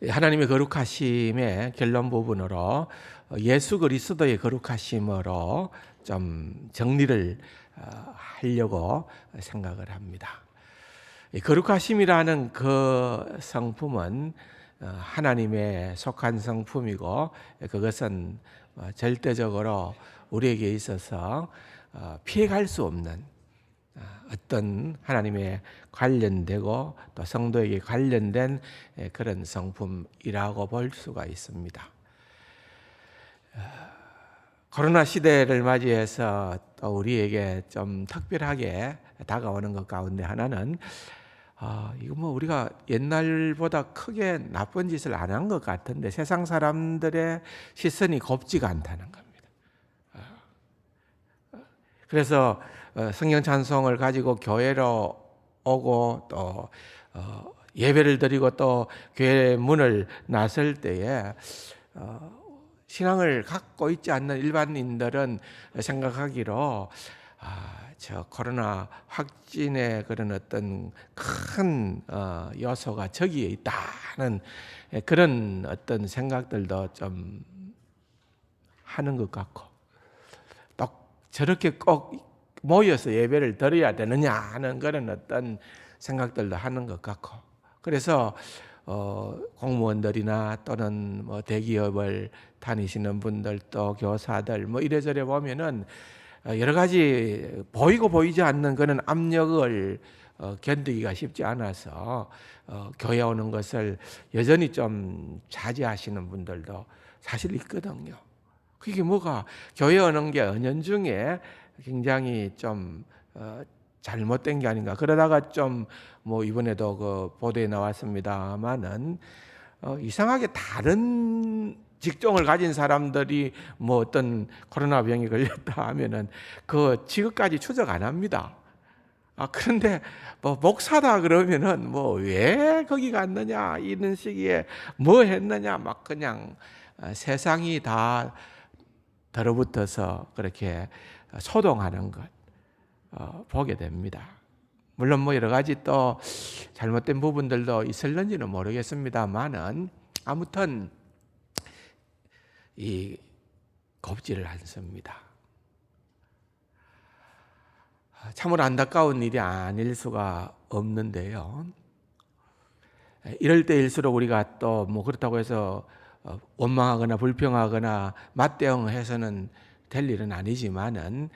하나님의 거룩하심의 결론 부분으로 예수 그리스도의 거룩하심으로 좀 정리를 하려고 생각을 합니다. 거룩하심이라는 그 성품은 하나님의 속한 성품이고, 그것은 절대적으로 우리에게 있어서 피해갈 수 없는 어떤 하나님의 관련되고 또 성도에게 관련된 그런 성품이라고 볼 수가 있습니다. 코로나 시대를 맞이해서 또 우리에게 좀 특별하게 다가오는 것 가운데 하나는 이거 뭐 우리가 옛날보다 크게 나쁜 짓을 안 한 것 같은데 세상 사람들의 시선이 곱지가 않다는 겁니다. 그래서 성경 찬송을 가지고 교회로 오고 또 예배를 드리고 또 교회 문을 나설 때에 신앙을 갖고 있지 않는 일반인들은 생각하기로 저 코로나 확진의 그런 어떤 큰 요소가 저기에 있다는 그런 어떤 생각들도 좀 하는 것 같고, 또 저렇게 꼭 모여서 예배를 드려야 되느냐 하는 그런 어떤 생각들도 하는 것 같고, 그래서 공무원들이나 또는 뭐 대기업을 다니시는 분들 또 교사들 뭐 이래저래 보면은 여러 가지 보이고 보이지 않는 그런 압력을 견디기가 쉽지 않아서 교회 오는 것을 여전히 좀 자제하시는 분들도 사실 있거든요. 그게 뭐가 교회 오는 게 은연중에 굉장히 좀 잘못된 게 아닌가. 그러다가 좀 뭐 이번에도 그 보도에 나왔습니다만은 이상하게 다른 직종을 가진 사람들이 뭐 어떤 코로나 병에 걸렸다 하면은 그 직업까지 추적 안 합니다. 그런데 뭐 목사다 그러면은 뭐 왜 거기 갔느냐, 이런 시기에 뭐 했느냐, 막 그냥 세상이 다 달라붙어서 그렇게 소동하는 것 보게 됩니다. 물론 뭐 여러 가지 또 잘못된 부분들도 있을는지는 모르겠습니다만은 아무튼 이 곱지를 않습니다. 참으로 안타까운 일이 아닐 수가 없는데요. 이럴 때일수록 우리가 또 뭐 그렇다고 해서 원망하거나 불평하거나 맞대응해서는 될 일은 아니지만은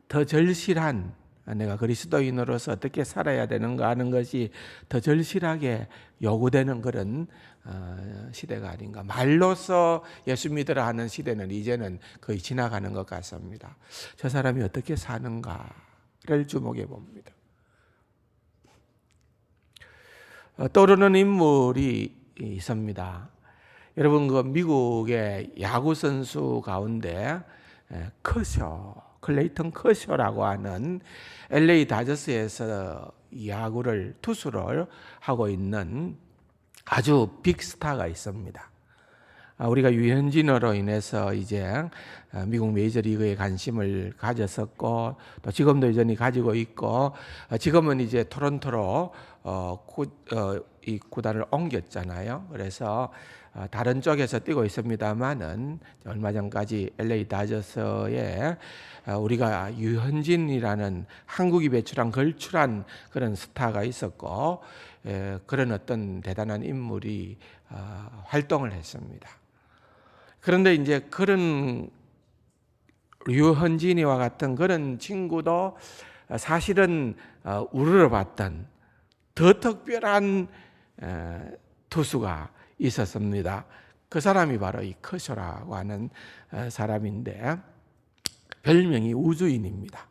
더 절실한, 내가 그리스도인으로서 어떻게 살아야 되는가 하는 것이 더 절실하게 요구되는 그런 시대가 아닌가. 말로써 예수 믿으라 하는 시대는 이제는 거의 지나가는 것 같습니다. 저 사람이 어떻게 사는가를 주목해 봅니다. 떠오르는 인물이 있습니다. 여러분, 그 미국의 야구 선수 가운데 클레이턴 커쇼라고 하는 LA 다저스에서 야구를 투수를 하고 있는 아주 빅스타가 있습니다. 우리가 유현진으로 인해서 이제 미국 메이저리그에 관심을 가졌었고, 또 지금도 여전히 가지고 있고, 지금은 이제 토론토로 이 구단을 옮겼잖아요. 그래서 다른 쪽에서 뛰고 있습니다만은 얼마 전까지 LA 다저스에 우리가 유현진이라는 한국이 배출한 걸출한 그런 스타가 있었고, 그런 어떤 대단한 인물이 활동을 했습니다. 그런데 이제 그런 유현진이와 같은 그런 친구도 사실은 우러러봤던 더 특별한 투수가 있었습니다. 그 사람이 바로 이 커쇼라고 하는 사람인데, 별명이 우주인입니다.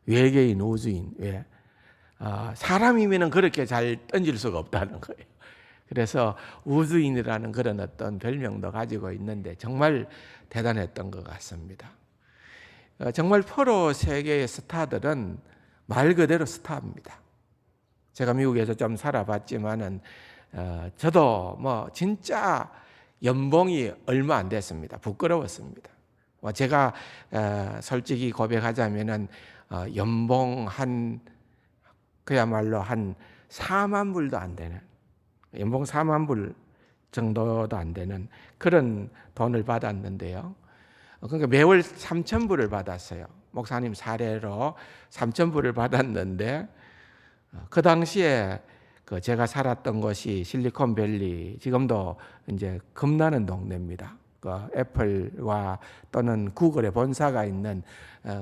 외계인 우주인. 왜? 사람이면 그렇게 잘 던질 수가 없다는 거예요. 그래서 우주인이라는 그런 어떤 별명도 가지고 있는데 정말 대단했던 것 같습니다. 정말 프로 세계의 스타들은 말 그대로 스타입니다. 제가 미국에서 좀 살아봤지만은 저도 뭐 진짜 연봉이 얼마 안 됐습니다. 부끄러웠습니다. 제가 솔직히 고백하자면은 연봉 그야말로 한 4만 불도 안 되는, 연봉 4만 불 정도도 안 되는 그런 돈을 받았는데요. 그러니까 매월 3,000불을 받았어요. 목사님 사례로 3,000불을 받았는데 그 당시에 제가 살았던 곳이 실리콘밸리, 지금도 이제 겁나는 동네입니다. 애플과 또는 구글의 본사가 있는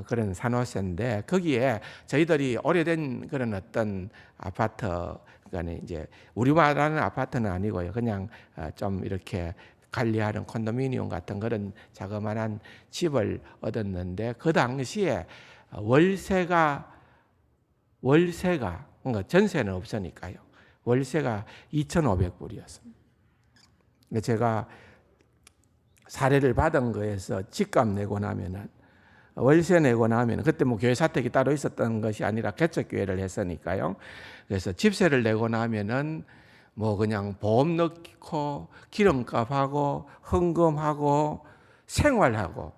그런 산호세인데 거기에 저희들이 오래된 그런 어떤 아파트, 그러니까 이제 우리 말하는 아파트는 아니고요. 그냥 좀 이렇게 관리하는 콘도미니엄 같은 그런 자그마한 집을 얻었는데 그 당시에 월세가 그러니까 전세는 없으니까요. 월세가 2,500불이었습니다. 제가 사례를 받은 거에서 집값 내고 나면은 월세 내고 나면 그때 뭐 교회 사택이 따로 있었던 것이 아니라 개척교회를 했으니까요. 그래서 집세를 내고 나면은 뭐 그냥 보험 넣고 기름값하고 헌금하고 생활하고,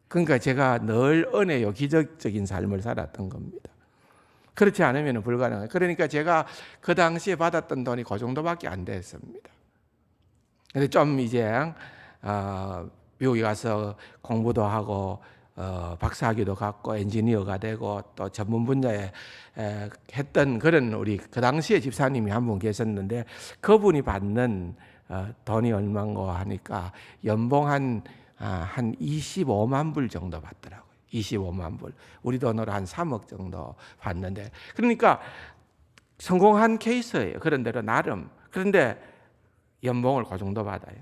그러니까 제가 늘 은혜요 기적적인 삶을 살았던 겁니다. 그렇지 않으면 불가능해요. 그러니까 제가 그 당시에 받았던 돈이 그 정도밖에 안 됐습니다. 근데 좀 이제 미국에 가서 공부도 하고 박사학위도 갖고 엔지니어가 되고 또 전문 분야에 했던 그런 우리 그 당시에 집사님이 한 분 계셨는데 그분이 받는 돈이 얼마인고 하니까 연봉 한 25만 불 정도 받더라고요. 25만 불. 우리 돈으로 한 3억 정도 받는데, 그러니까 성공한 케이스예요. 그런대로 나름. 그런데 연봉을 그 정도 받아요.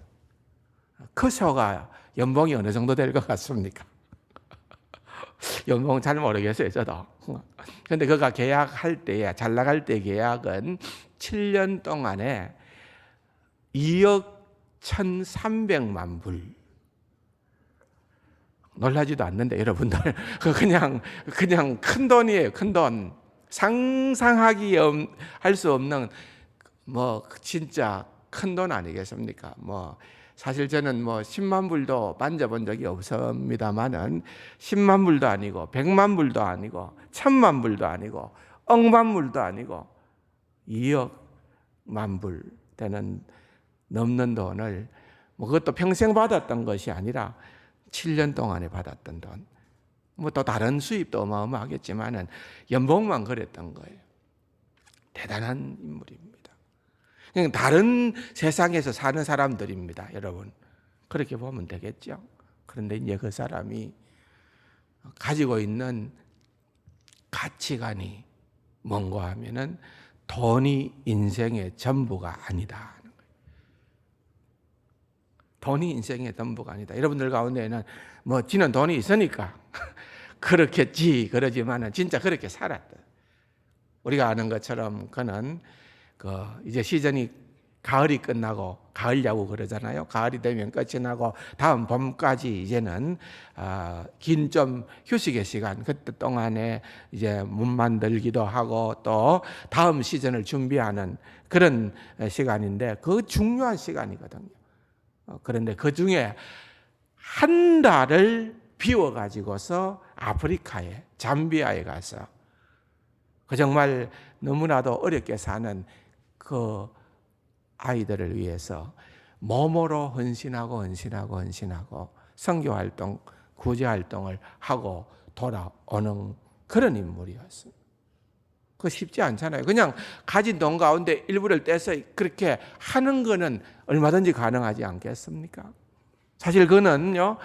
커서가 연봉이 어느 정도 될 것 같습니까? 연봉 잘 모르겠어요, 저도. 근데 그가 계약할 때에, 잘 나갈 때 계약은 7년 동안에 2억 1,300만 불. 놀라지도 않는데 여러분들, 그냥 큰 돈이에요, 큰 돈. 상상하기 할 수 없는 뭐 진짜 큰 돈 아니겠습니까? 뭐 사실 저는 뭐 10만 불도 만져본 적이 없습니다만은 10만 불도 아니고 100만 불도 아니고 1,000만 불도 아니고 억만 불도 아니고 2억만 불 되는 넘는 돈을 뭐 그것도 평생 받았던 것이 아니라 7년 동안에 받았던 돈. 뭐 또 다른 수입도 어마어마하겠지만은 연봉만 그랬던 거예요. 대단한 인물입니다. 그냥 다른 세상에서 사는 사람들입니다, 여러분. 그렇게 보면 되겠죠. 그런데 이제 그 사람이 가지고 있는 가치관이 뭔가 하면은 돈이 인생의 전부가 아니다. 돈이 인생의 전부가 아니다. 여러분들 가운데에는 뭐 지는 돈이 있으니까 그렇겠지 그러지만은 진짜 그렇게 살았다. 우리가 아는 것처럼 그는 이제 시즌이 가을이 끝나고 가을 야구 그러잖아요. 가을이 되면 끝이 나고 다음 봄까지 이제는 긴 좀 휴식의 시간, 그때 동안에 이제 문 만들기도 하고 또 다음 시즌을 준비하는 그런 시간인데 그 중요한 시간이거든요. 그런데 그 중에 한 달을 비워가지고서 아프리카에 잠비아에 가서 그 정말 너무나도 어렵게 사는 그 아이들을 위해서 몸으로 헌신하고 선교활동, 구제활동을 하고 돌아오는 그런 인물이었습니다. 그거 쉽지 않잖아요. 그냥 가진 돈 가운데 일부를 떼서 그렇게 하는 거는 얼마든지 가능하지 않겠습니까? 사실 그는요,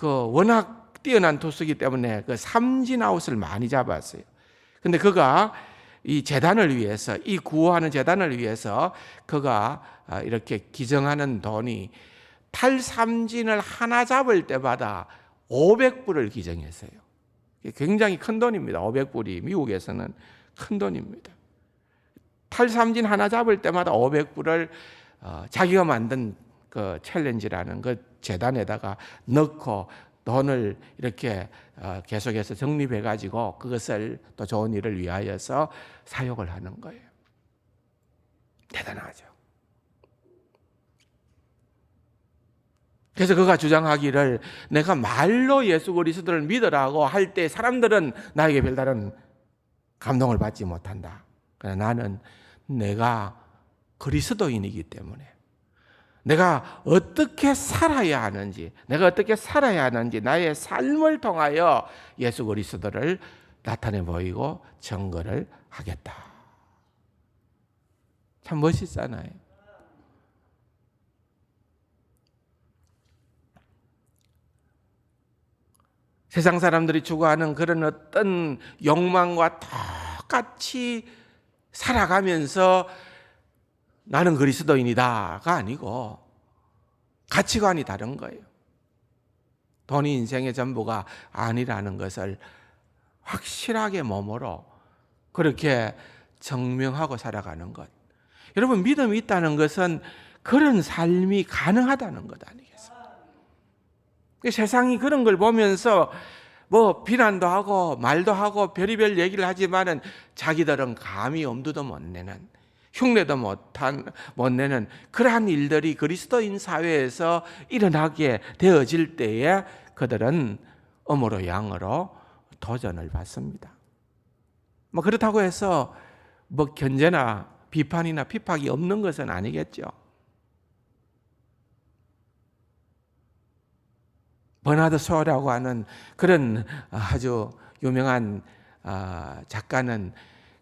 워낙 뛰어난 투수이기 때문에 삼진아웃을 많이 잡았어요. 근데 그가 이 재단을 위해서, 이 구호하는 재단을 위해서 그가 이렇게 기증하는 돈이 탈삼진을 하나 잡을 때마다 500불을 기증했어요. 굉장히 큰 돈입니다. 500불이 미국에서는 큰 돈입니다. 탈삼진 하나 잡을 때마다 500불을 자기가 만든 그 챌린지라는 그 재단에다가 넣고 돈을 이렇게 계속해서 적립해 가지고 그것을 또 좋은 일을 위하여서 사용을 하는 거예요. 대단하죠. 그래서 그가 주장하기를 내가 말로 예수 그리스도를 믿으라고 할 때 사람들은 나에게 별다른 감동을 받지 못한다. 그러나 나는 내가 그리스도인이기 때문에 내가 어떻게 살아야 하는지, 나의 삶을 통하여 예수 그리스도를 나타내 보이고 증거를 하겠다. 참 멋있잖아요. 세상 사람들이 추구하는 그런 어떤 욕망과 똑같이 살아가면서 나는 그리스도인이다가 아니고 가치관이 다른 거예요. 돈이 인생의 전부가 아니라는 것을 확실하게 몸으로 그렇게 증명하고 살아가는 것. 여러분, 믿음이 있다는 것은 그런 삶이 가능하다는 것 아니겠어요? 세상이 그런 걸 보면서 뭐 비난도 하고 말도 하고 별의별 얘기를 하지만은 자기들은 감히 엄두도 못 내는, 흉내도 못 내는 그러한 일들이 그리스도인 사회에서 일어나게 되어질 때에 그들은 음으로 양으로 도전을 받습니다. 뭐 그렇다고 해서 뭐 견제나 비판이나 핍박이 없는 것은 아니겠죠. 버나드 쇼라고 하는 그런 아주 유명한 작가는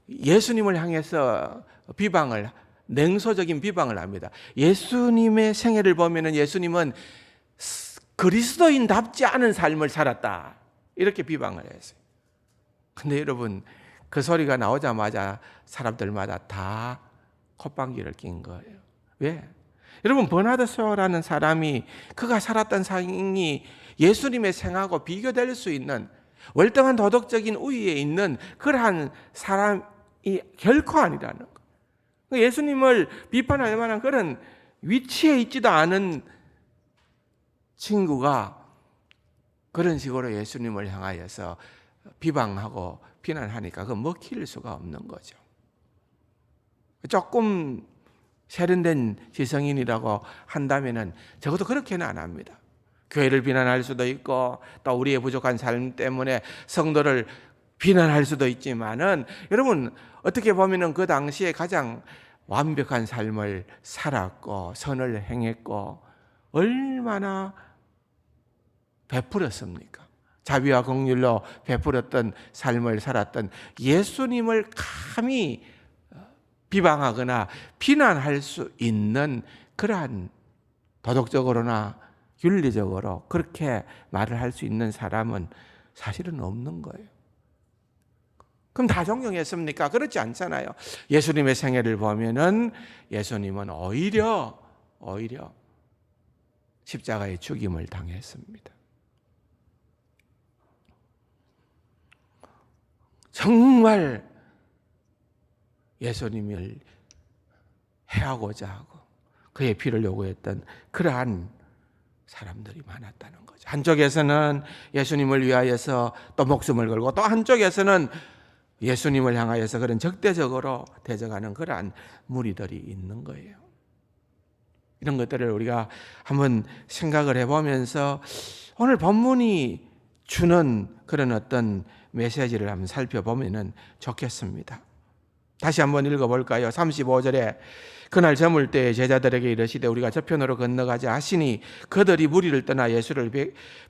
예수님을 향해서 냉소적인 비방을 합니다. 예수님의 생애를 보면은 예수님은 그리스도인답지 않은 삶을 살았다. 이렇게 비방을 했어요. 근데 여러분, 그 소리가 나오자마자 사람들마다 다 콧방귀를 낀 거예요. 왜? 여러분, 버나드 쇼라는 사람이 그가 살았던 삶이 예수님의 생하고 비교될 수 있는 월등한 도덕적인 우위에 있는 그러한 사람이 결코 아니라는 거예요. 예수님을 비판할 만한 그런 위치에 있지도 않은 친구가 그런 식으로 예수님을 향하여서 비방하고 비난하니까 그 먹힐 수가 없는 거죠. 조금 세련된 지성인이라고 한다면은 적어도 그렇게는 안 합니다. 교회를 비난할 수도 있고 또 우리의 부족한 삶 때문에 성도를 비난할 수도 있지만은 여러분, 어떻게 보면은 그 당시에 가장 완벽한 삶을 살았고 선을 행했고 얼마나 베풀었습니까? 자비와 긍휼로 베풀었던 삶을 살았던 예수님을 감히 비방하거나 비난할 수 있는 그러한 도덕적으로나 윤리적으로 그렇게 말을 할 수 있는 사람은 사실은 없는 거예요. 그럼 다 존경했습니까? 그렇지 않잖아요. 예수님의 생애를 보면은 예수님은 오히려 십자가의 죽임을 당했습니다. 정말 예수님을 해하고자 하고 그의 피를 요구했던 그러한 사람들이 많았다는 거죠. 한쪽에서는 예수님을 위하여서 또 목숨을 걸고 또 한쪽에서는 예수님을 향하여서 그런 적대적으로 대적하는 그러한 무리들이 있는 거예요. 이런 것들을 우리가 한번 생각을 해보면서 오늘 본문이 주는 그런 어떤 메시지를 한번 살펴보면 좋겠습니다. 다시 한번 읽어볼까요? 35절에 그날 저물 때에 제자들에게 이르시되 우리가 저편으로 건너가자 하시니 그들이 무리를 떠나 예수를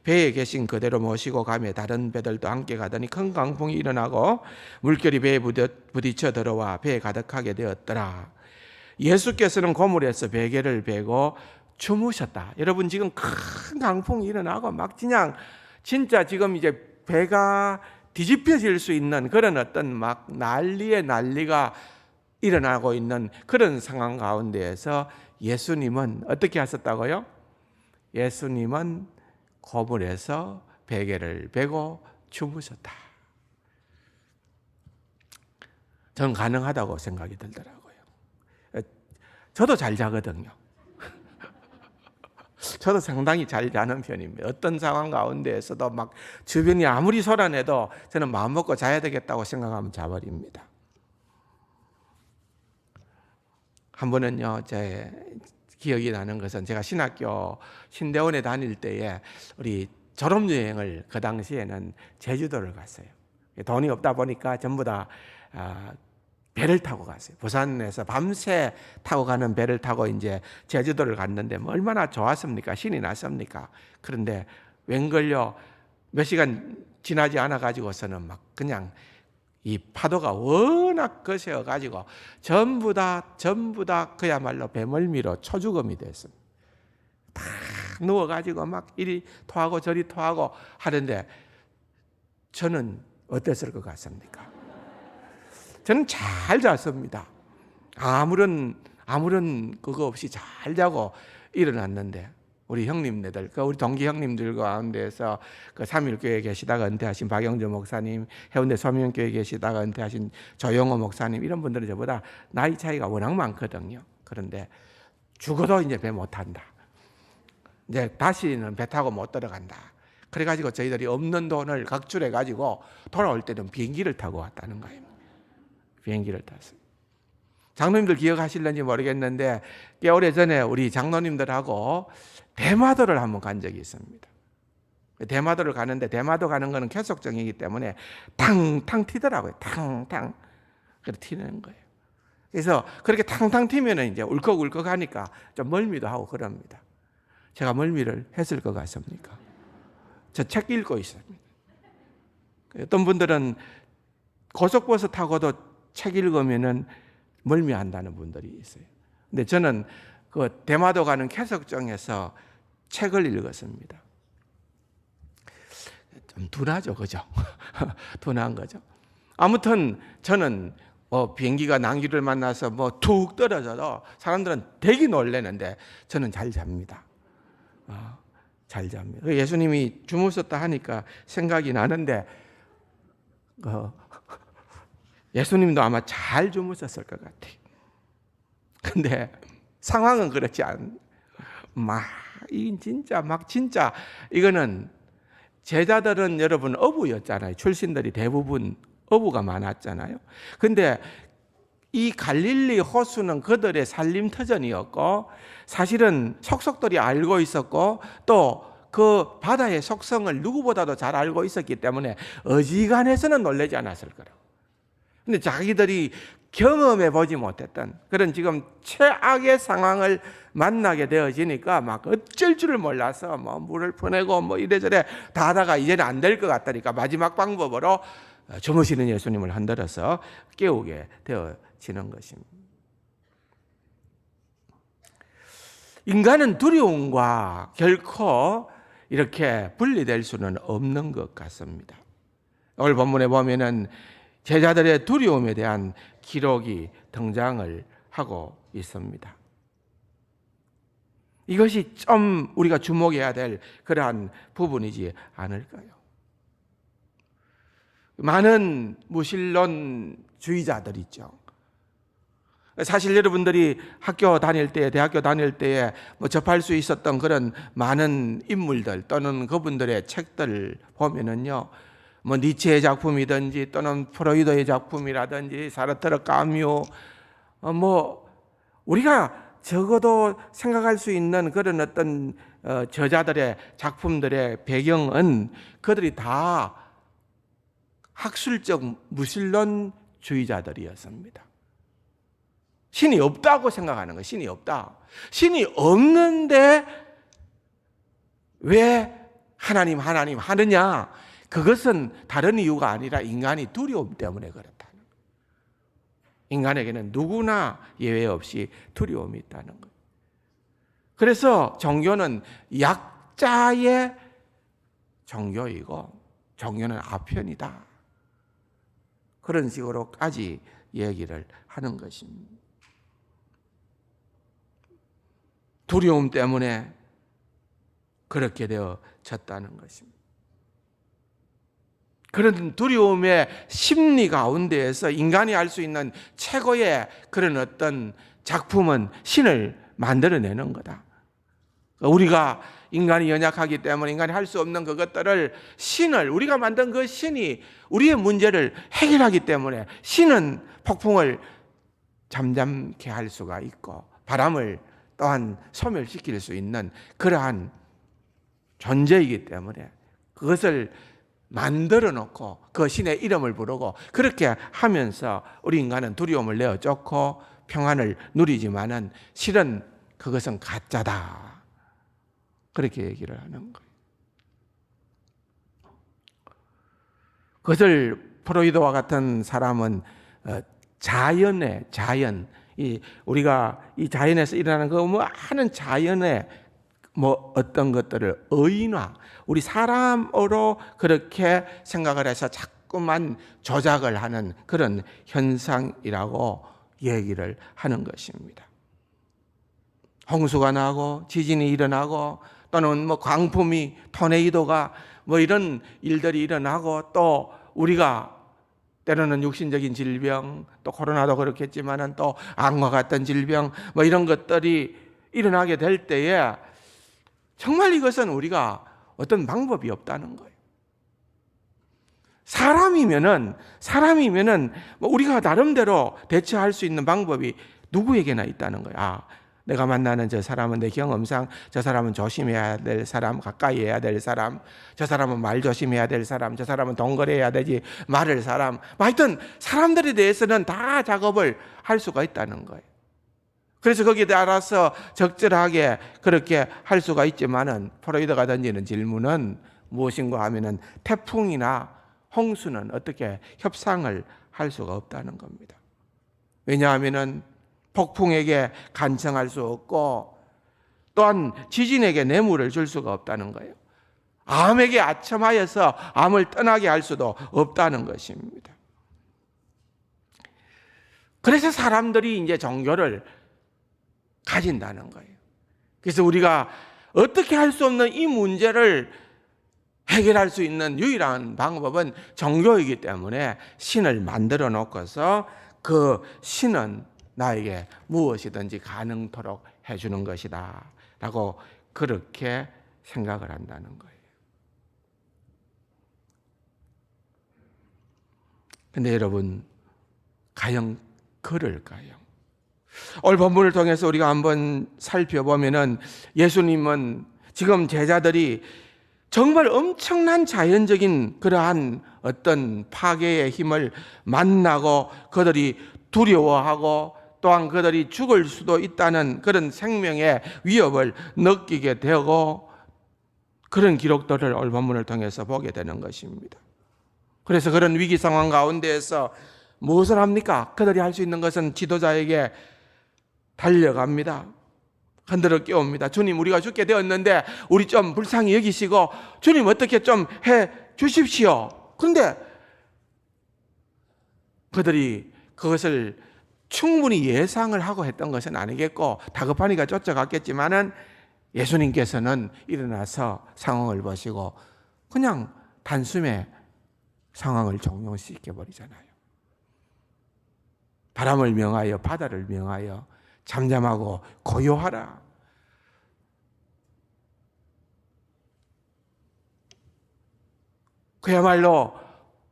배에 계신 그대로 모시고 가며 다른 배들도 함께 가더니 큰 강풍이 일어나고 물결이 배에 부딪혀 들어와 배에 가득하게 되었더라. 예수께서는 고물에서 베개를 베고 주무셨다. 여러분, 지금 큰 강풍이 일어나고 막 그냥 진짜 지금 이제 배가 뒤집혀질 수 있는 그런 어떤 막 난리가 일어나고 있는 그런 상황 가운데에서 예수님은 어떻게 하셨다고요? 예수님은 고물에서 베개를 베고 주무셨다. 저는 가능하다고 생각이 들더라고요. 저도 잘 자거든요. 저도 상당히 잘 자는 편입니다. 어떤 상황 가운데에서도 막 주변이 아무리 소란해도 저는 마음 먹고 자야 되겠다고 생각하면 자버립니다. 한 번은요, 제 기억이 나는 것은 제가 신대원에 다닐 때에 우리 졸업여행을 그 당시에는 제주도를 갔어요. 돈이 없다 보니까 전부 다 배를 타고 갔어요. 부산에서 밤새 타고 가는 배를 타고 이제 제주도를 갔는데 뭐 얼마나 좋았습니까? 신이 났습니까? 그런데 웬걸요 몇 시간 지나지 않아 가지고서는 막 그냥 이 파도가 워낙 거세어 가지고 전부 다 그야말로 배멀미로 초죽음이 됐습니다. 다 누워 가지고 막 이리 토하고 저리 토하고 하는데 저는 어땠을 것 같습니까? 저는 잘 잤습니다. 아무런 그거 없이 잘 자고 일어났는데 우리 형님네들, 우리 동기 형님들 가운데서 그 삼일교회에 계시다가 은퇴하신 박영조 목사님, 해운대 소명교회에 계시다가 은퇴하신 조영호 목사님 이런 분들은 저보다 나이 차이가 워낙 많거든요. 그런데 죽어도 이제 배 못 탄다. 이제 다시는 배 타고 못 들어간다. 그래가지고 저희들이 없는 돈을 각출해가지고 돌아올 때는 비행기를 타고 왔다는 거예요. 비행기를 탔어요. 장로님들 기억하실는지 모르겠는데 꽤 오래전에 우리 장로님들하고 대마도를 한번 간 적이 있습니다. 대마도를 가는데 대마도 가는 거는 계속정이기 때문에 탕탕 튀더라고요. 탕탕. 그렇게 튀는 거예요. 그래서 그렇게 탕탕 튀면 이제 울컥울컥 하니까 좀 멀미도 하고 그럽니다. 제가 멀미를 했을 것 같습니까? 저 책 읽고 있습니다. 어떤 분들은 고속버스 타고도 책 읽으면은 멀미한다는 분들이 있어요. 근데 저는 그 대마도 가는 쾌석정에서 책을 읽었습니다. 좀 둔하죠, 그죠? 둔한 거죠. 아무튼 저는 비행기가 난기를 만나서 뭐 툭 떨어져도 사람들은 되게 놀라는데 저는 잘 잡니다. 잘 잡니다. 예수님이 주무셨다 하니까 생각이 나는데 예수님도 아마 잘 주무셨을 것 같아요. 근데 상황은 그렇지 진짜 이거는 제자들은 여러분 어부였잖아요. 출신들이 대부분 어부가 많았잖아요. 근데 이 갈릴리 호수는 그들의 살림터전이었고 사실은 속속들이 알고 있었고 또 그 바다의 속성을 누구보다도 잘 알고 있었기 때문에 어지간해서는 놀라지 않았을 거라고. 근데 자기들이 경험해 보지 못했던 그런 지금 최악의 상황을 만나게 되어지니까 막 어쩔 줄을 몰라서 뭐 물을 퍼내고 뭐 이래저래 다 하다가 이제는 안 될 것 같다니까 마지막 방법으로 주무시는 예수님을 흔들어서 깨우게 되어지는 것입니다. 인간은 두려움과 결코 이렇게 분리될 수는 없는 것 같습니다. 오늘 본문에 보면은 제자들의 두려움에 대한 기록이 등장을 하고 있습니다. 이것이 좀 우리가 주목해야 될 그러한 부분이지 않을까요? 많은 무신론주의자들 있죠. 사실 여러분들이 학교 다닐 때, 대학교 다닐 때에 뭐 접할 수 있었던 그런 많은 인물들 또는 그분들의 책들 보면은요, 뭐 니체의 작품이든지 또는 프로이도의 작품이라든지 사르트르, 까뮤, 뭐 우리가 적어도 생각할 수 있는 그런 어떤 저자들의 작품들의 배경은 그들이 다 학술적 무신론주의자들이었습니다. 신이 없다고 생각하는 거예요. 신이 없다. 신이 없는데 왜 하나님 하느냐? 그것은 다른 이유가 아니라 인간이 두려움 때문에 그렇다는 거예요. 인간에게는 누구나 예외 없이 두려움이 있다는 거예요. 그래서 종교는 약자의 종교이고 종교는 아편이다. 그런 식으로까지 얘기를 하는 것입니다. 두려움 때문에 그렇게 되어졌다는 것입니다. 그런 두려움의 심리 가운데에서 인간이 할 수 있는 최고의 그런 어떤 작품은 신을 만들어내는 거다. 우리가 인간이 연약하기 때문에 인간이 할 수 없는 그것들을 우리가 만든 그 신이 우리의 문제를 해결하기 때문에 신은 폭풍을 잠잠케 할 수가 있고 바람을 또한 소멸시킬 수 있는 그러한 존재이기 때문에 그것을 만들어 놓고 그 신의 이름을 부르고 그렇게 하면서 우리 인간은 두려움을 내어 쫓고 평안을 누리지만은 실은 그것은 가짜다. 그렇게 얘기를 하는 거예요. 그것을 프로이도와 같은 사람은 자연, 우리가 이 자연에서 일어나는 그 많은 자연의 어떤 것들을 의인화, 우리 사람으로 그렇게 생각을 해서 자꾸만 조작을 하는 그런 현상이라고 얘기를 하는 것입니다. 홍수가 나고 지진이 일어나고 또는 광풍이 토네이도가 이런 일들이 일어나고 또 우리가 때로는 육신적인 질병, 또 코로나도 그렇겠지만은 또 암과 같은 질병 이런 것들이 일어나게 될 때에 정말 이것은 우리가 어떤 방법이 없다는 거예요. 사람이면은 우리가 나름대로 대처할 수 있는 방법이 누구에게나 있다는 거야. 내가 만나는 저 사람은 내 경험상 저 사람은 조심해야 될 사람, 가까이 해야 될 사람, 저 사람은 말 조심해야 될 사람, 저 사람은 동거래해야 되지 말을 사람, 하여튼 사람들에 대해서는 다 작업을 할 수가 있다는 거예요. 그래서 거기에 따라서 적절하게 그렇게 할 수가 있지만은 프로이드가 던지는 질문은 무엇인가 하면은 태풍이나 홍수는 어떻게 협상을 할 수가 없다는 겁니다. 왜냐하면은 폭풍에게 간청할 수 없고 또한 지진에게 뇌물을 줄 수가 없다는 거예요. 암에게 아첨하여서 암을 떠나게 할 수도 없다는 것입니다. 그래서 사람들이 이제 종교를 가진다는 거예요. 그래서 우리가 어떻게 할 수 없는 이 문제를 해결할 수 있는 유일한 방법은 종교이기 때문에 신을 만들어 놓고서 그 신은 나에게 무엇이든지 가능토록 해주는 것이다 라고 그렇게 생각을 한다는 거예요. 근데 여러분, 과연 그럴까요? 오늘 본문을 통해서 우리가 한번 살펴보면은 예수님은 지금 제자들이 정말 엄청난 자연적인 그러한 어떤 파괴의 힘을 만나고 그들이 두려워하고 또한 그들이 죽을 수도 있다는 그런 생명의 위협을 느끼게 되고 그런 기록들을 오늘 본문을 통해서 보게 되는 것입니다. 그래서 그런 위기 상황 가운데에서 무엇을 합니까? 그들이 할 수 있는 것은 지도자에게 달려갑니다. 흔들어 깨웁니다. 주님, 우리가 죽게 되었는데 우리 좀 불쌍히 여기시고 주님 어떻게 좀 해 주십시오. 그런데 그들이 그것을 충분히 예상을 하고 했던 것은 아니겠고 다급하니까 쫓아갔겠지만은 예수님께서는 일어나서 상황을 보시고 그냥 단숨에 상황을 종료시켜 버리잖아요. 바람을 명하여 바다를 명하여 잠잠하고 고요하라. 그야말로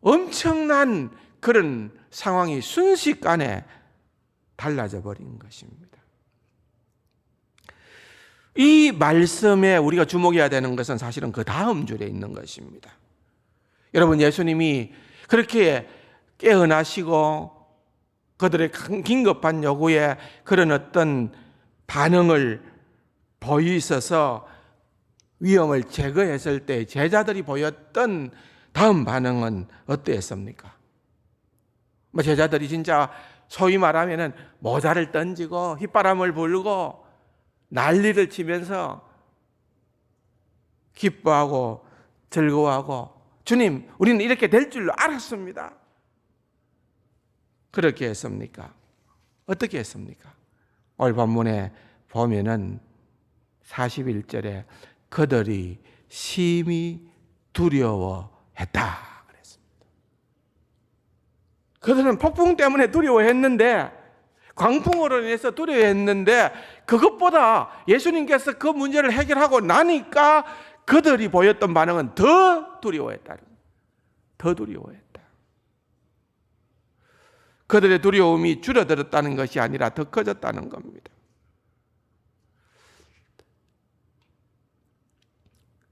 엄청난 그런 상황이 순식간에 달라져 버린 것입니다. 이 말씀에 우리가 주목해야 되는 것은 사실은 그 다음 줄에 있는 것입니다. 여러분, 예수님이 그렇게 깨어나시고 그들의 긴급한 요구에 그런 어떤 반응을 보이셔서 위험을 제거했을 때 제자들이 보였던 다음 반응은 어땠습니까? 제자들이 진짜 소위 말하면은 모자를 던지고 휘바람을 불고 난리를 치면서 기뻐하고 즐거워하고 주님, 우리는 이렇게 될 줄로 알았습니다. 그렇게 했습니까? 어떻게 했습니까? 오늘 본문에 보면은 41절에 그들이 심히 두려워했다 그랬습니다. 그들은 폭풍 때문에 두려워했는데 광풍으로 인해서 두려워했는데 그것보다 예수님께서 그 문제를 해결하고 나니까 그들이 보였던 반응은 더 두려워했다. 더 두려워했다. 그들의 두려움이 줄어들었다는 것이 아니라 더 커졌다는 겁니다.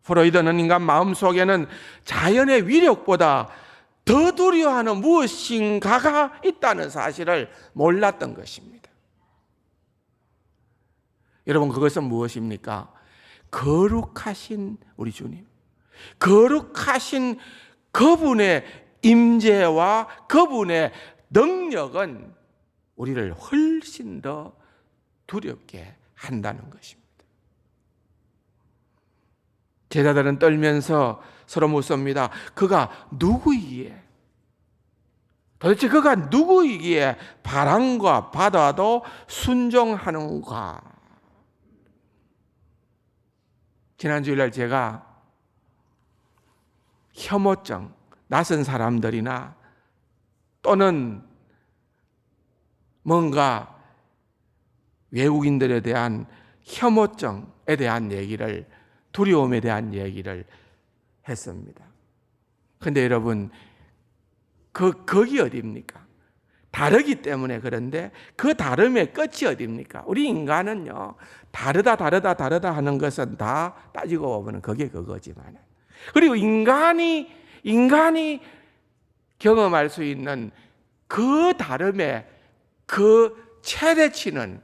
프로이드는 인간 마음속에는 자연의 위력보다 더 두려워하는 무엇인가가 있다는 사실을 몰랐던 것입니다. 여러분, 그것은 무엇입니까? 거룩하신 우리 주님, 거룩하신 그분의 임재와 그분의 능력은 우리를 훨씬 더 두렵게 한다는 것입니다. 제자들은 떨면서 서로 묻습니다. 그가 누구이기에, 도대체 그가 누구이기에 바람과 바다도 순종하는가? 지난 주일날 제가 혐오증, 낯선 사람들이나 또는 뭔가 외국인들에 대한 혐오증에 대한 얘기를, 두려움에 대한 얘기를 했습니다. 그런데 여러분, 거기 어디입니까? 다르기 때문에 그런데 그 다름의 끝이 어디입니까? 우리 인간은요, 다르다 하는 것은 다 따지고 보면 그게 그거지만, 그리고 인간이 경험할 수 있는 그 다름의 그 최대치는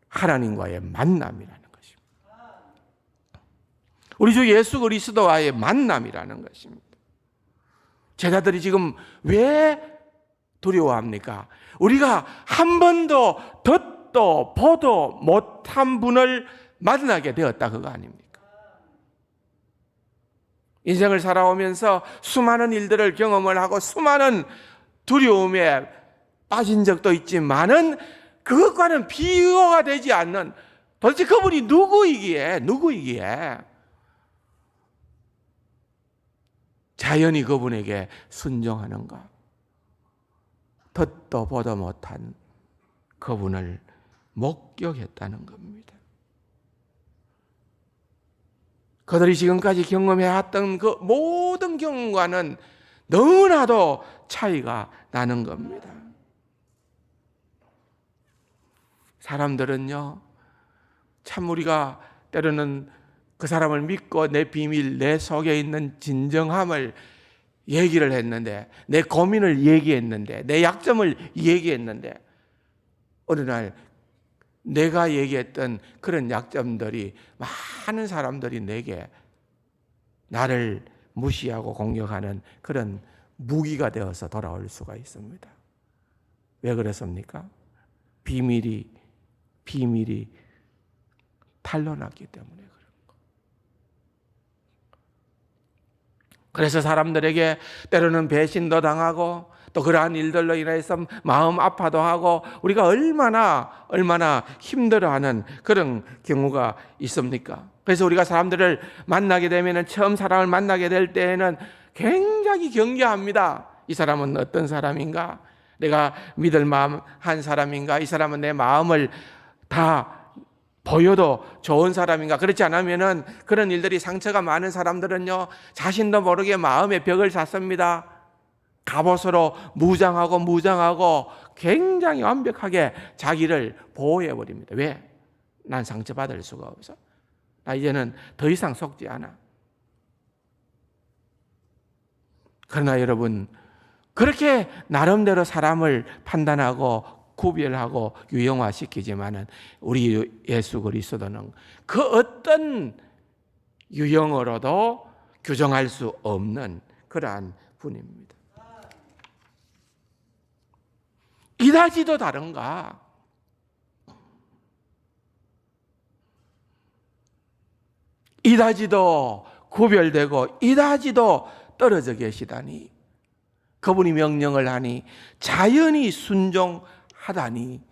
하나님과의 만남이라는 것입니다. 우리 주 예수 그리스도와의 만남이라는 것입니다. 제자들이 지금 왜 두려워합니까? 우리가 한 번도 듣도 보도 못한 분을 만나게 되었다, 그거 아닙니까? 인생을 살아오면서 수많은 일들을 경험을 하고 수많은 두려움에 빠진 적도 있지만은 그것과는 비교가 되지 않는, 도대체 그분이 누구이기에 자연히 그분에게 순종하는가? 듣도 보도 못한 그분을 목격했다는 겁니다. 그들이 지금까지 경험해왔던 그 모든 경험과는 너무나도 차이가 나는 겁니다. 사람들은요, 참 우리가 때로는 그 사람을 믿고 내 비밀, 내 속에 있는 진정함을 얘기를 했는데, 내 고민을 얘기했는데, 내 약점을 얘기했는데, 어느 날 내가 얘기했던 그런 약점들이 많은 사람들이 내게 나를 무시하고 공격하는 그런 무기가 되어서 돌아올 수가 있습니다. 왜 그렇습니까? 비밀이 탄로났기 때문에 그런 거. 그래서 사람들에게 때로는 배신도 당하고 또 그러한 일들로 인해서 마음 아파도 하고 우리가 얼마나 힘들어하는 그런 경우가 있습니까? 그래서 우리가 사람들을 만나게 되면, 처음 사람을 만나게 될 때에는 굉장히 경계합니다. 이 사람은 어떤 사람인가? 내가 믿을 만한 사람인가? 이 사람은 내 마음을 다 보여도 좋은 사람인가? 그렇지 않으면은 그런 일들이, 상처가 많은 사람들은요, 자신도 모르게 마음의 벽을 닫습니다. 갑옷으로 무장하고 굉장히 완벽하게 자기를 보호해 버립니다. 왜? 난 상처받을 수가 없어. 나 이제는 더 이상 속지 않아. 그러나 여러분, 그렇게 나름대로 사람을 판단하고 구별하고 유형화시키지만은 우리 예수 그리스도는 그 어떤 유형으로도 규정할 수 없는 그러한 분입니다. 이다지도 다른가? 이다지도 구별되고 이다지도 떨어져 계시다니, 그분이 명령을 하니 자연히 순종하다니,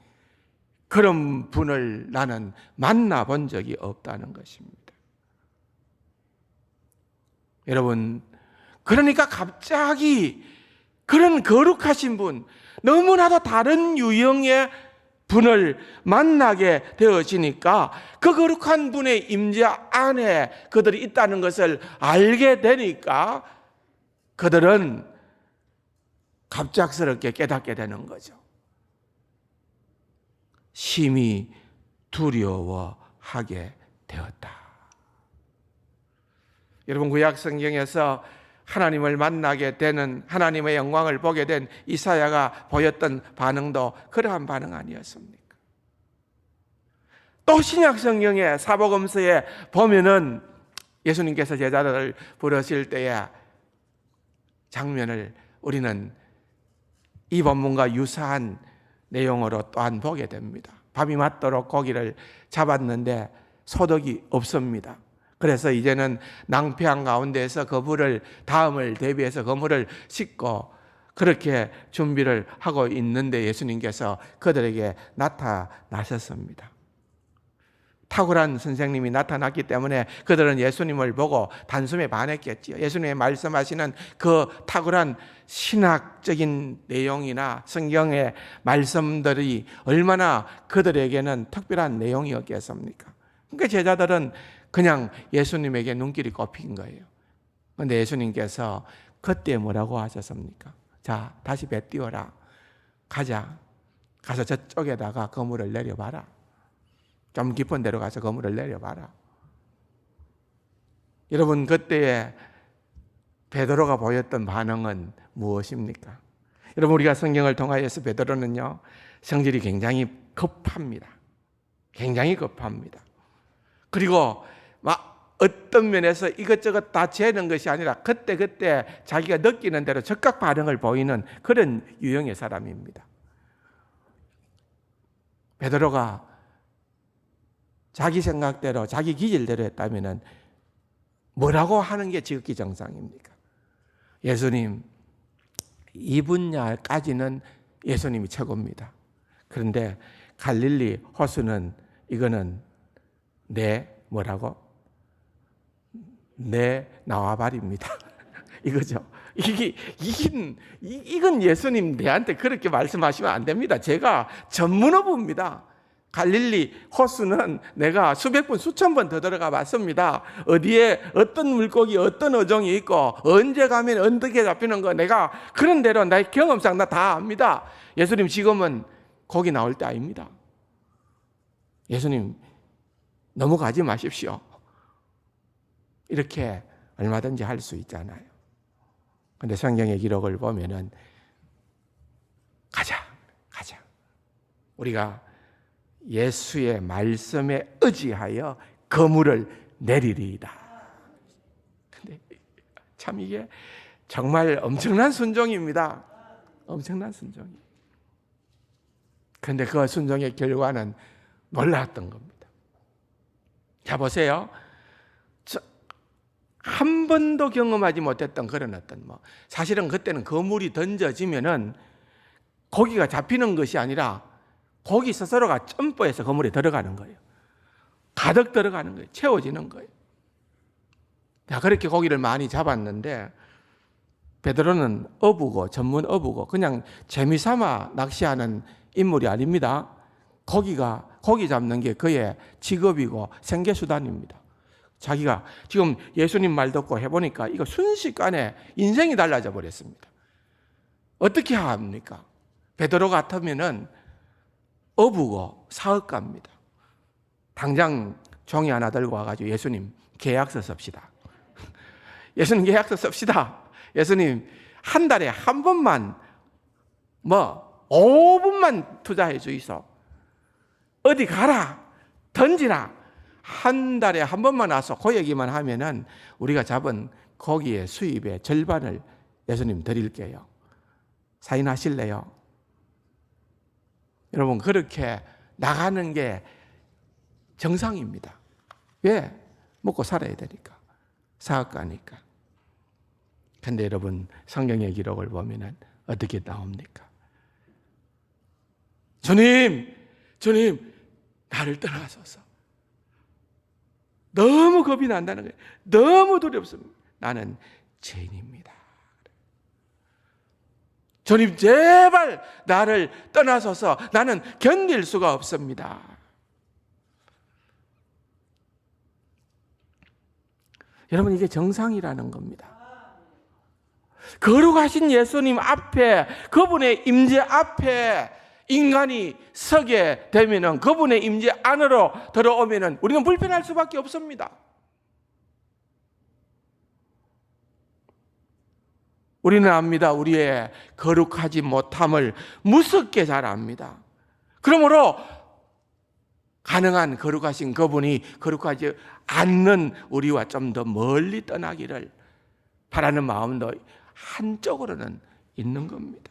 그런 분을 나는 만나본 적이 없다는 것입니다. 여러분, 그러니까 갑자기 그런 거룩하신 분, 너무나도 다른 유형의 분을 만나게 되어지니까 그 거룩한 분의 임재 안에 그들이 있다는 것을 알게 되니까 그들은 갑작스럽게 깨닫게 되는 거죠. 심히 두려워하게 되었다. 여러분, 구약 성경에서 하나님을 만나게 되는, 하나님의 영광을 보게 된 이사야가 보였던 반응도 그러한 반응 아니었습니까? 또 신약 성경의 사복음서에 보면은 예수님께서 제자들을 부르실 때의 장면을 우리는 이 본문과 유사한 내용으로 또한 보게 됩니다. 밤이 맞도록 고기를 잡았는데 소득이 없습니다. 그래서 이제는 낭패한 가운데에서 그물을, 다음을 대비해서 그물을 싣고 그렇게 준비를 하고 있는데 예수님께서 그들에게 나타나셨습니다. 탁월한 선생님이 나타났기 때문에 그들은 예수님을 보고 단숨에 반했겠지요. 예수님의 말씀하시는 그 탁월한 신학적인 내용이나 성경의 말씀들이 얼마나 그들에게는 특별한 내용이었겠습니까? 그러니까 제자들은 그냥 예수님에게 눈길이 꼽힌 거예요. 그런데 예수님께서 그때 뭐라고 하셨습니까? 자, 다시 배 띄워라. 가자. 가서 저쪽에다가 그물을 내려봐라. 좀 깊은 데로 가서 그물을 내려봐라. 여러분, 그때에 베드로가 보였던 반응은 무엇입니까? 여러분, 우리가 성경을 통하여서 베드로는요, 성질이 굉장히 급합니다. 굉장히 급합니다. 그리고 막 어떤 면에서 이것저것 다 재는 것이 아니라 그때 자기가 느끼는 대로 즉각 반응을 보이는 그런 유형의 사람입니다. 베드로가 자기 생각대로, 자기 기질대로 했다면 뭐라고 하는 게 지극히 정상입니까? 예수님, 이 분야까지는 예수님이 최고입니다. 그런데 갈릴리 호수는 이거는 뭐라고? 나와바리입니다. 이거죠. 이건 예수님 내한테 그렇게 말씀하시면 안 됩니다. 제가 전문어부입니다. 갈릴리 호수는 내가 수백 번, 수천 번 더 들어가 봤습니다. 어디에 어떤 물고기, 어떤 어종이 있고 언제 가면 어떻게 잡히는 거 내가 그런 대로 나의 경험상 나 다 압니다. 예수님, 지금은 거기 나올 때 아닙니다. 예수님, 넘어가지 마십시오. 이렇게 얼마든지 할 수 있잖아요. 그런데 성경의 기록을 보면은 가자. 우리가 예수의 말씀에 의지하여 그물을 내리리이다. 근데 참 이게 정말 엄청난 순종입니다. 엄청난 순종이에요. 그런데 그 순종의 결과는 놀랐던 겁니다. 자, 보세요. 한 번도 경험하지 못했던 그런 어떤 사실은 그때는 그물이 던져지면은 고기가 잡히는 것이 아니라 고기 스스로가 점프해서 그물에 들어가는 거예요. 가득 들어가는 거예요. 채워지는 거예요. 자, 그렇게 고기를 많이 잡았는데 베드로는 전문 어부고 그냥 재미삼아 낚시하는 인물이 아닙니다. 고기 잡는 게 그의 직업이고 생계수단입니다. 자기가 지금 예수님 말 듣고 해보니까 이거 순식간에 인생이 달라져 버렸습니다. 어떻게 합니까? 베드로 같으면은 어부고 사업가입니다. 당장 종이 하나 들고 와가지고 예수님 계약서 씁시다. 예수님 계약서 씁시다. 예수님 한 달에 한 번만 5분만 투자해 주이소. 어디 가라 던지라. 한 달에 한 번만 와서 그 얘기만 하면은 우리가 잡은 고기의 수입의 절반을 예수님 드릴게요. 사인하실래요? 여러분, 그렇게 나가는 게 정상입니다. 왜? 먹고 살아야 되니까. 사업가니까. 근데 여러분, 성경의 기록을 보면은 어떻게 나옵니까? 주님, 나를 떠나소서. 너무 겁이 난다는 거예요. 너무 두렵습니다. 나는 죄인입니다. 주님, 제발 나를 떠나소서. 나는 견딜 수가 없습니다. 여러분, 이게 정상이라는 겁니다. 거룩하신 예수님 앞에, 그분의 임재 앞에 인간이 서게 되면은, 그분의 임재 안으로 들어오면은 우리는 불편할 수밖에 없습니다. 우리는 압니다. 우리의 거룩하지 못함을 무섭게 잘 압니다. 그러므로 가능한 거룩하신 그분이 거룩하지 않는 우리와 좀 더 멀리 떠나기를 바라는 마음도 한쪽으로는 있는 겁니다.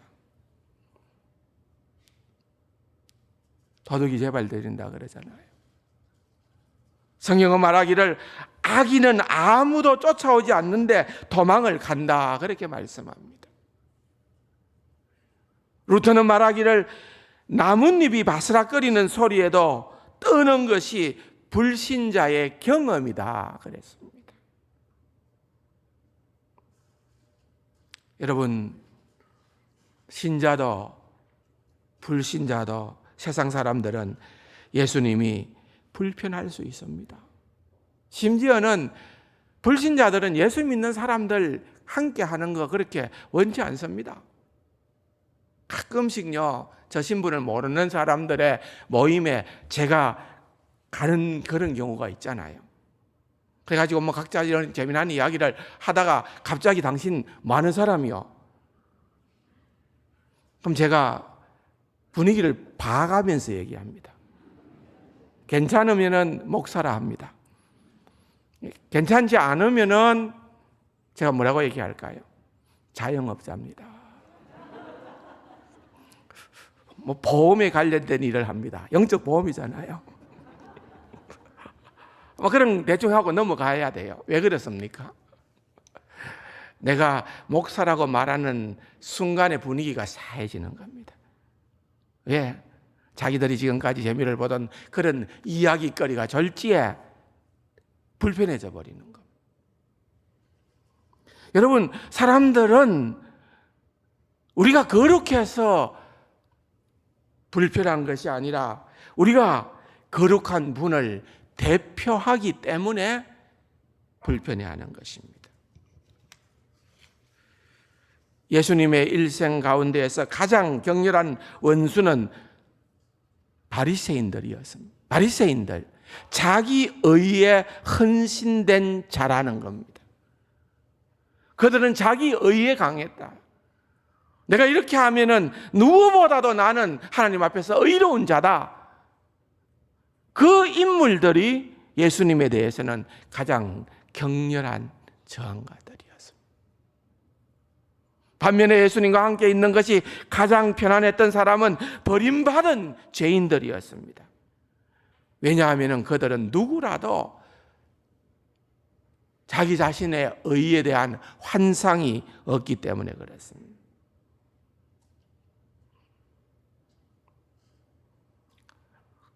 도둑이 재발되린다 그러잖아요. 성경은 말하기를 악인은 아무도 쫓아오지 않는데 도망을 간다 그렇게 말씀합니다. 루터는 말하기를 나뭇잎이 바스락거리는 소리에도 뜨는 것이 불신자의 경험이다 그랬습니다. 여러분, 신자도 불신자도 세상 사람들은 예수님이 불편할 수 있습니다. 심지어는 불신자들은 예수 믿는 사람들 함께 하는 거 그렇게 원치 않습니다. 가끔씩요, 저 신분을 모르는 사람들의 모임에 제가 가는 그런 경우가 있잖아요. 그래가지고 뭐 각자 이런 재미난 이야기를 하다가 갑자기 당신 많은 사람이요. 그럼 제가 분위기를 봐가면서 얘기합니다. 괜찮으면은 목사라 합니다. 괜찮지 않으면은 제가 뭐라고 얘기할까요? 자영업자입니다. 뭐 보험에 관련된 일을 합니다. 영적 보험이잖아요. 뭐 그런 대충 하고 넘어가야 돼요. 왜 그렇습니까? 내가 목사라고 말하는 순간의 분위기가 싸해지는 겁니다. 왜? 자기들이 지금까지 재미를 보던 그런 이야기거리가 졸지에 불편해져 버리는 겁니다. 여러분, 사람들은 우리가 거룩해서 불편한 것이 아니라 우리가 거룩한 분을 대표하기 때문에 불편해하는 것입니다. 예수님의 일생 가운데에서 가장 격렬한 원수는 바리새인들이었습니다. 바리새인들, 자기 의에 헌신된 자라는 겁니다. 그들은 자기 의에 강했다. 내가 이렇게 하면은 누구보다도 나는 하나님 앞에서 의로운 자다. 그 인물들이 예수님에 대해서는 가장 격렬한 저항가들이었습니다. 반면에 예수님과 함께 있는 것이 가장 편안했던 사람은 버림받은 죄인들이었습니다. 왜냐하면 그들은 누구라도 자기 자신의 의에 대한 환상이 없기 때문에 그렇습니다.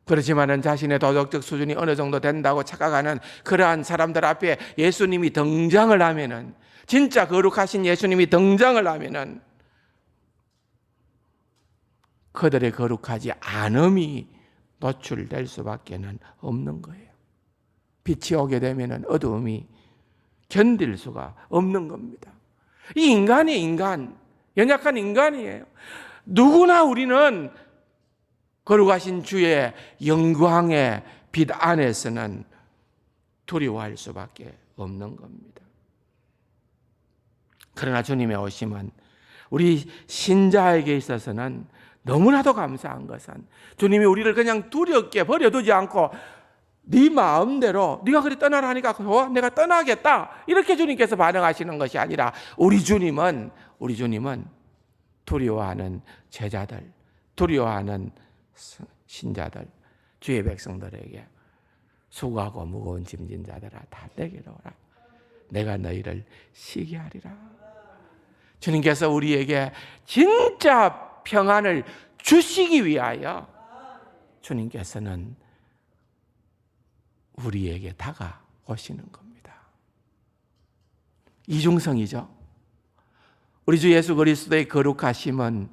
그렇지만은 자신의 도덕적 수준이 어느 정도 된다고 착각하는 그러한 사람들 앞에 예수님이 등장을 하면은, 진짜 거룩하신 예수님이 등장을 하면은 그들의 거룩하지 않음이 노출될 수밖에는 없는 거예요. 빛이 오게 되면은 어두움이 견딜 수가 없는 겁니다. 이 인간이 연약한 인간이에요. 누구나 우리는 거룩하신 주의 영광의 빛 안에서는 두려워할 수밖에 없는 겁니다. 그러나 주님의 오심은 우리 신자에게 있어서는 너무나도 감사한 것은 주님이 우리를 그냥 두렵게 버려두지 않고 네 마음대로 네가 그리 떠나라 하니까 좋아, 내가 떠나겠다 이렇게 주님께서 반응하시는 것이 아니라 우리 주님은 두려워하는 제자들, 두려워하는 신자들, 주의 백성들에게 수고하고 무거운 짐진 자들아 다 내게로 오라. 내가 너희를 쉬게 하리라. 주님께서 우리에게 진짜 평안을 주시기 위하여 주님께서는 우리에게 다가오시는 겁니다. 이중성이죠. 우리 주 예수 그리스도의 거룩하심은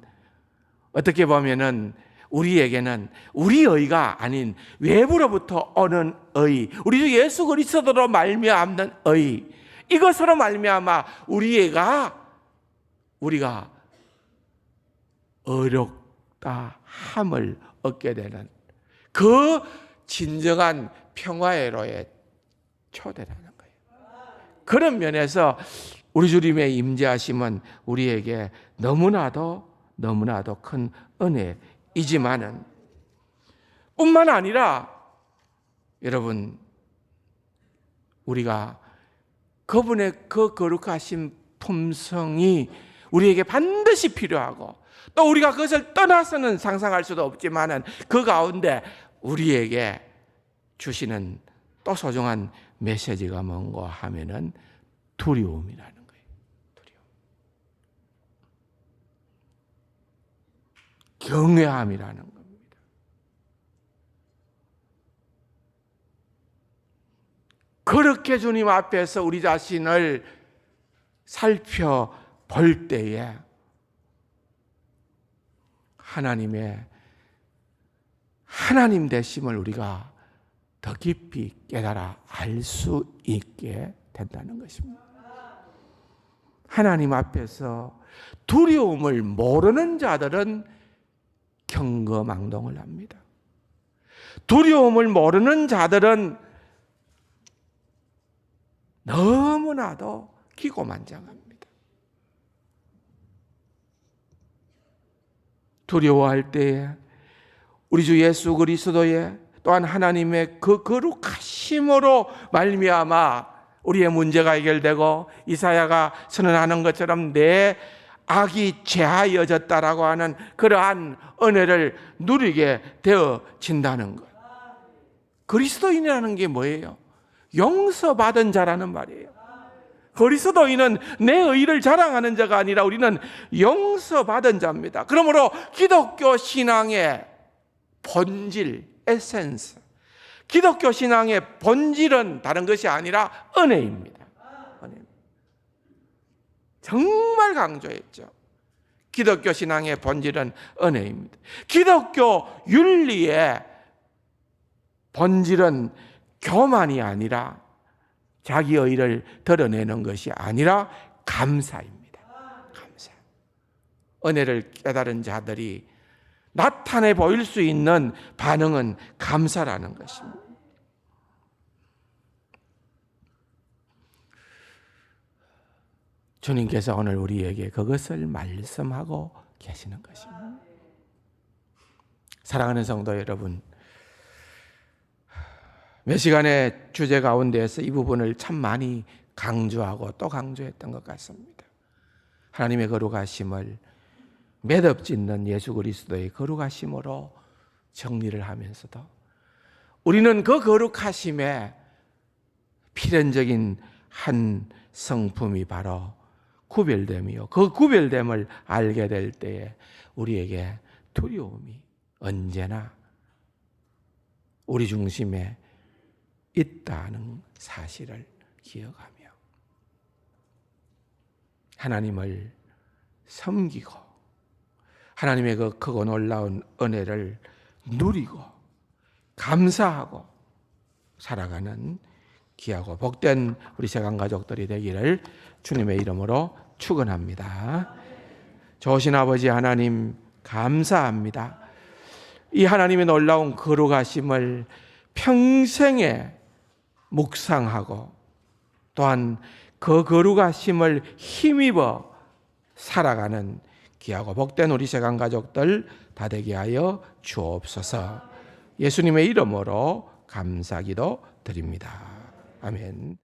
어떻게 보면은 우리에게는 우리 의가 아닌 외부로부터 오는 의, 우리 주 예수 그리스도로 말미암는 의, 이것으로 말미암아 우리가 어렵다 함을 얻게 되는 그 진정한 평화의 로에 초대라는 거예요. 그런 면에서 우리 주님의 임재하심은 우리에게 너무나도 큰 은혜이지만은 뿐만 아니라 여러분, 우리가 그분의 그 거룩하신 품성이 우리에게 반드시 필요하고, 또 우리가 그것을 떠나서는 상상할 수도 없지만은 그 가운데 우리에게 주시는 또 소중한 메시지가 뭔가 하면은 두려움이라는 거예요. 두려움. 경외함이라는 겁니다. 그렇게 주님 앞에서 우리 자신을 살펴볼 때에 하나님 되심을 우리가 더 깊이 깨달아 알 수 있게 된다는 것입니다. 하나님 앞에서 두려움을 모르는 자들은 경거망동을 합니다. 두려움을 모르는 자들은 너무나도 기고만장합니다. 두려워할 때에 우리 주 예수 그리스도의 또한 하나님의 그 거룩하심으로 말미암아 우리의 문제가 해결되고, 이사야가 선언하는 것처럼 내 악이 제하여졌다라고 하는 그러한 은혜를 누리게 되어진다는 것. 그리스도인이라는 게 뭐예요? 용서받은 자라는 말이에요. 그리스도인은 내 의를 자랑하는 자가 아니라 우리는 용서받은 자입니다. 그러므로 기독교 신앙의 본질, 에센스, 기독교 신앙의 본질은 다른 것이 아니라 은혜입니다. 정말 강조했죠. 기독교 신앙의 본질은 은혜입니다. 기독교 윤리의 본질은 교만이 아니라, 자기 의를 드러내는 것이 아니라 감사입니다. 감사. 은혜를 깨달은 자들이 나타내 보일 수 있는 반응은 감사라는 것입니다. 주님께서 오늘 우리에게 그것을 말씀하고 계시는 것입니다. 사랑하는 성도 여러분, 몇 시간의 주제 가운데에서 이 부분을 참 많이 강조하고 또 강조했던 것 같습니다. 하나님의 거룩하심을 매듭짓는 예수 그리스도의 거룩하심으로 정리를 하면서도 우리는 그 거룩하심의 필연적인 한 성품이 바로 구별됨이요, 그 구별됨을 알게 될 때에 우리에게 두려움이 언제나 우리 중심에 있다는 사실을 기억하며 하나님을 섬기고 하나님의 그 크고 놀라운 은혜를 누리고 감사하고 살아가는 귀하고 복된 우리 세상 가족들이 되기를 주님의 이름으로 축원합니다. 좋으신 아버지 하나님, 감사합니다. 이 하나님의 놀라운 거룩하심을 평생에 묵상하고 또한 그 거룩하심을 힘입어 살아가는 귀하고 복된 우리 세상 가족들 다 되게 하여 주옵소서. 예수님의 이름으로 감사기도 드립니다. 아멘.